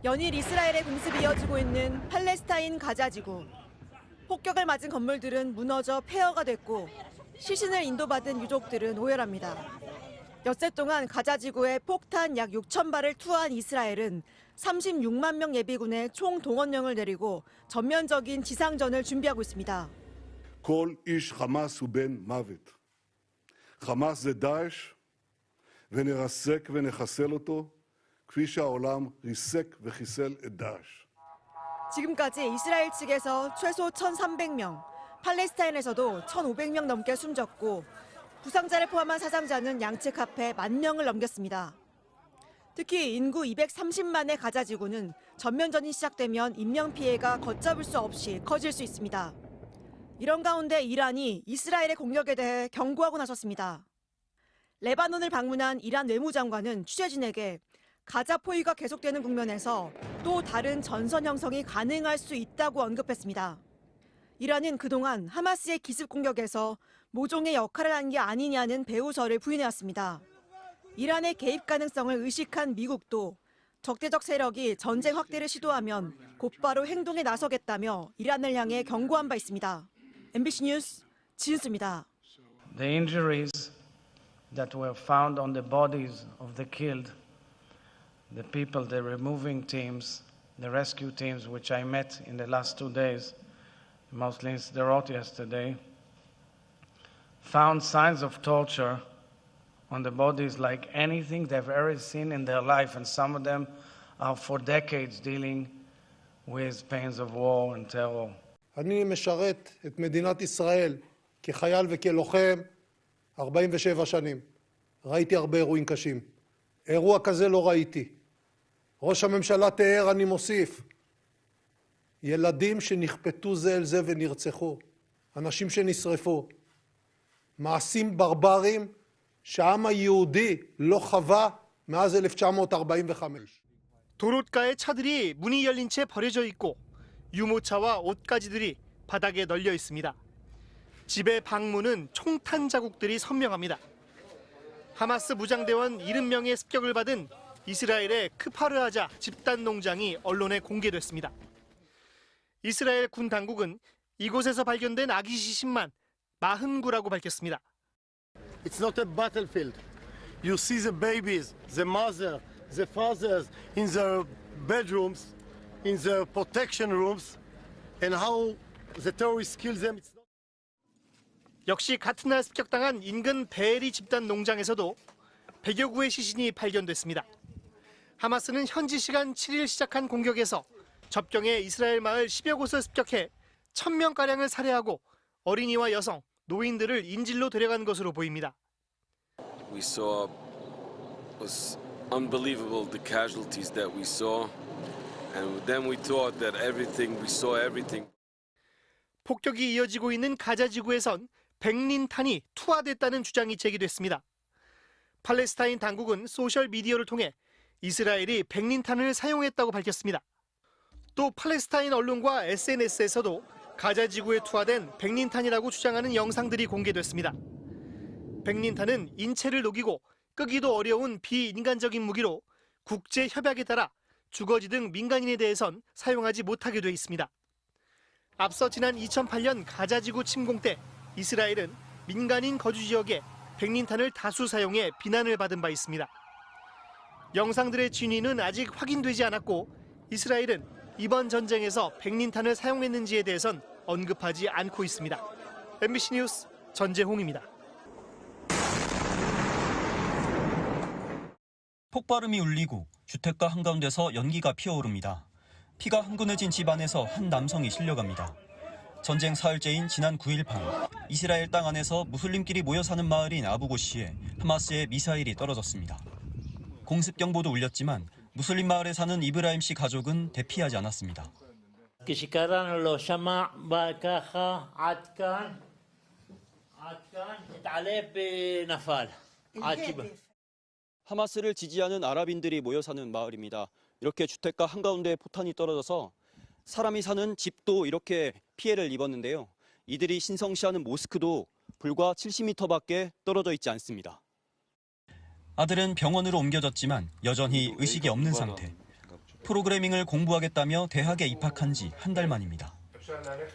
연일 이스라엘의 공습이 이어지고 있는 팔레스타인 가자 지구. 폭격을 맞은 건물들은 무너져 폐허가 됐고 시신을 인도받은 유족들은 오열합니다. 엿새 동안 가자 지구에 폭탄 약 6천 발을 투하한 이스라엘은 36만 명 예비군의 총 동원령을 내리고 전면적인 지상전을 준비하고 있습니다. כל איש חמאס הוא בן מוות. חמאס זה דאעש, ונרסק ונחסל אותו, כפי שהעולם ריסק וחיסל את דאעש. 지금까지 이스라엘 측에서 최소 1,300명, 팔레스타인에서도 1,500명 넘게 숨졌고 부상자를 포함한 사상자는 양측 합해 10,000명을 넘겼습니다. 특히 인구 230만의 가자 지구는 전면전이 시작되면 인명피해가 걷잡을 수 없이 커질 수 있습니다. 이런 가운데 이란이 이스라엘의 공격에 대해 경고하고 나섰습니다. 레바논을 방문한 이란 외무장관은 취재진에게 가자 포위가 계속되는 국면에서 또 다른 전선 형성이 가능할 수 있다고 언급했습니다. 이란은 그동안 하마스의 기습 공격에서 모종의 역할을 한 게 아니냐는 배후설을 부인해왔습니다. 이란의 개입 가능성을 의식한 미국도 적대적 세력이 전쟁 확대를 시도하면 곧바로 행동에 나서겠다며 이란을 향해 경고한 바 있습니다. MBC 뉴스 지은수입니다. The injuries that were found on the bodies of the killed, the people, the removing teams, the rescue teams, which I met in the last 2 days, mostly in Sderot yesterday, found signs of torture on the bodies like anything they've ever seen in their life, and some of them are for decades dealing with pains of war and terror. אני משרת את מדינת ישראל כחייל וכלוחם 47 שנים. ראיתי הרבה אירועים קשים. אירוע כזה לא ראיתי. ראש הממשלה תיאר, אני מוסיף, ילדים שנכפתו זה אל זה ונרצחו, אנשים שנשרפו, מעשים ברברים שהעם היהודי לא חווה מאז 1945. 도로가에 차들이 문이 열린 채 버려져 있고 유모차와 옷가지들이 바닥에 널려 있습니다. 집의 방문은 총탄 자국들이 선명합니다. 하마스 무장대원 70명의 습격을 받은 이스라엘의 크파르아자 집단 농장이 언론에 공개됐습니다. 이스라엘 군 당국은 이곳에서 발견된 아기 시신만 40구라고 밝혔습니다. It's not a battlefield. You see the babies, the mother, the fathers in their bedrooms, in their protection rooms, and how the terrorists kill them. It's not... 역시 같은 날 습격당한 인근 베에리 집단 농장에서도 100여 구의 시신이 발견됐습니다. 하마스는 현지 시간 7일 시작한 공격에서 접경의 이스라엘 마을 10여 곳을 습격해 1,000명가량을 살해하고 어린이와 여성, 노인들을 인질로 데려간 것으로 보입니다. We saw was unbelievable the casualties that we saw, and then we thought that we saw everything. 폭격이 이어지고 있는 가자 지구에선 백린탄이 투하됐다는 주장이 제기됐습니다. 팔레스타인 당국은 소셜 미디어를 통해 이스라엘이 백린탄을 사용했다고 밝혔습니다. 또 팔레스타인 언론과 SNS에서도 가자 지구에 투하된 백린탄이라고 주장하는 영상들이 공개됐습니다. 백린탄은 인체를 녹이고 끄기도 어려운 비인간적인 무기로 국제 협약에 따라 주거지 등 민간인에 대해선 사용하지 못하게 돼 있습니다. 앞서 지난 2008년 가자 지구 침공 때 이스라엘은 민간인 거주 지역에 백린탄을 다수 사용해 비난을 받은 바 있습니다. 영상들의 진위는 아직 확인되지 않았고 이스라엘은 이번 전쟁에서 백린탄을 사용했는지에 대해선 언급하지 않고 있습니다. MBC 뉴스 전재홍입니다. 폭발음이 울리고 주택가 한가운데서 연기가 피어오릅니다. 피가 흥건해진 집 안에서 한 남성이 실려갑니다. 전쟁 사흘째인 지난 9일 밤 이스라엘 땅 안에서 무슬림끼리 모여 사는 마을인 아부고시에 하마스의 미사일이 떨어졌습니다. 공습 경보도 울렸지만 무슬림 마을에 사는 이브라임 씨 가족은 대피하지 않았습니다. כשקראנו לו שמע בא ככה עד כאן התעלף ונפל. 하마스를 지지하는 아랍인들이 모여 사는 마을입니다. 이렇게 주택가 한가운데 포탄이 떨어져서 사람이 사는 집도 이렇게 피해를 입었는데요. 이들이 신성시하는 모스크도 불과 70m밖에 떨어져 있지 않습니다. 아들은 병원으로 옮겨졌지만 여전히 의식이 없는 상태. 프로그래밍을 공부하겠다며 대학에 입학한 지 한 달 만입니다.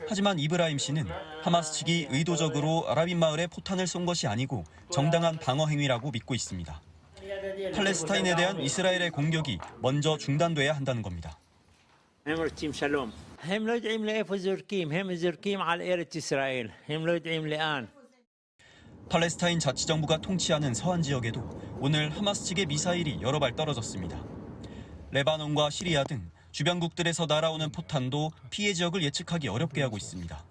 하지만 이브라임 씨는 하마스 측이 의도적으로 아랍인 마을에 포탄을 쏜 것이 아니고 정당한 방어 행위라고 믿고 있습니다. 팔레스타인에 대한 이스라엘의 공격이 먼저 중단돼야 한다는 겁니다. הם רוצים שלום. הם לא יודעים לאיפה זורקים, הם זורקים על ארץ ישראל. הם לא יודעים לאן. 팔레스타인 자치정부가 통치하는 서안 지역에도 오늘 하마스 측의 미사일이 여러 발 떨어졌습니다. 레바논과 시리아 등 주변국들에서 날아오는 포탄도 피해 지역을 예측하기 어렵게 하고 있습니다.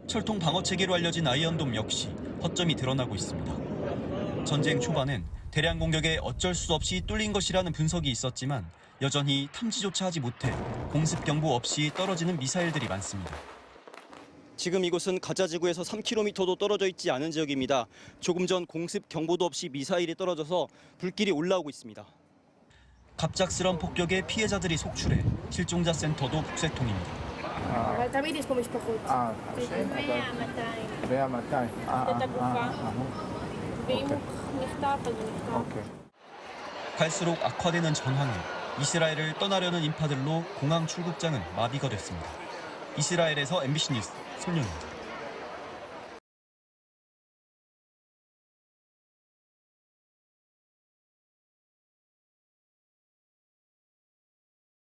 철통 방어 체계로 알려진 아이언돔 역시 허점이 드러나고 있습니다. 전쟁 초반엔 대량 공격에 어쩔 수 없이 뚫린 것이라는 분석이 있었지만 여전히 탐지조차 하지 못해 공습 경보 없이 떨어지는 미사일들이 많습니다. 지금 이곳은 가자 지구에서 3km도 떨어져 있지 않은 지역입니다. 조금 전 공습 경보도 없이 미사일이 떨어져서 불길이 올라오고 있습니다. 갑작스런 폭격에 피해자들이 속출해 실종자 센터도 북새통입니다. אבל תמיד יש פה משפחות. קשה? 100, 200. את הגופה. ואם הוא נחטף, אז הוא נחטף. 갈수록 악화되는 전황에 이스라엘을 떠나려는 인파들로 공항 출국장은 마비가 됐습니다. 이스라엘에서 MBC 뉴스 손영입니다.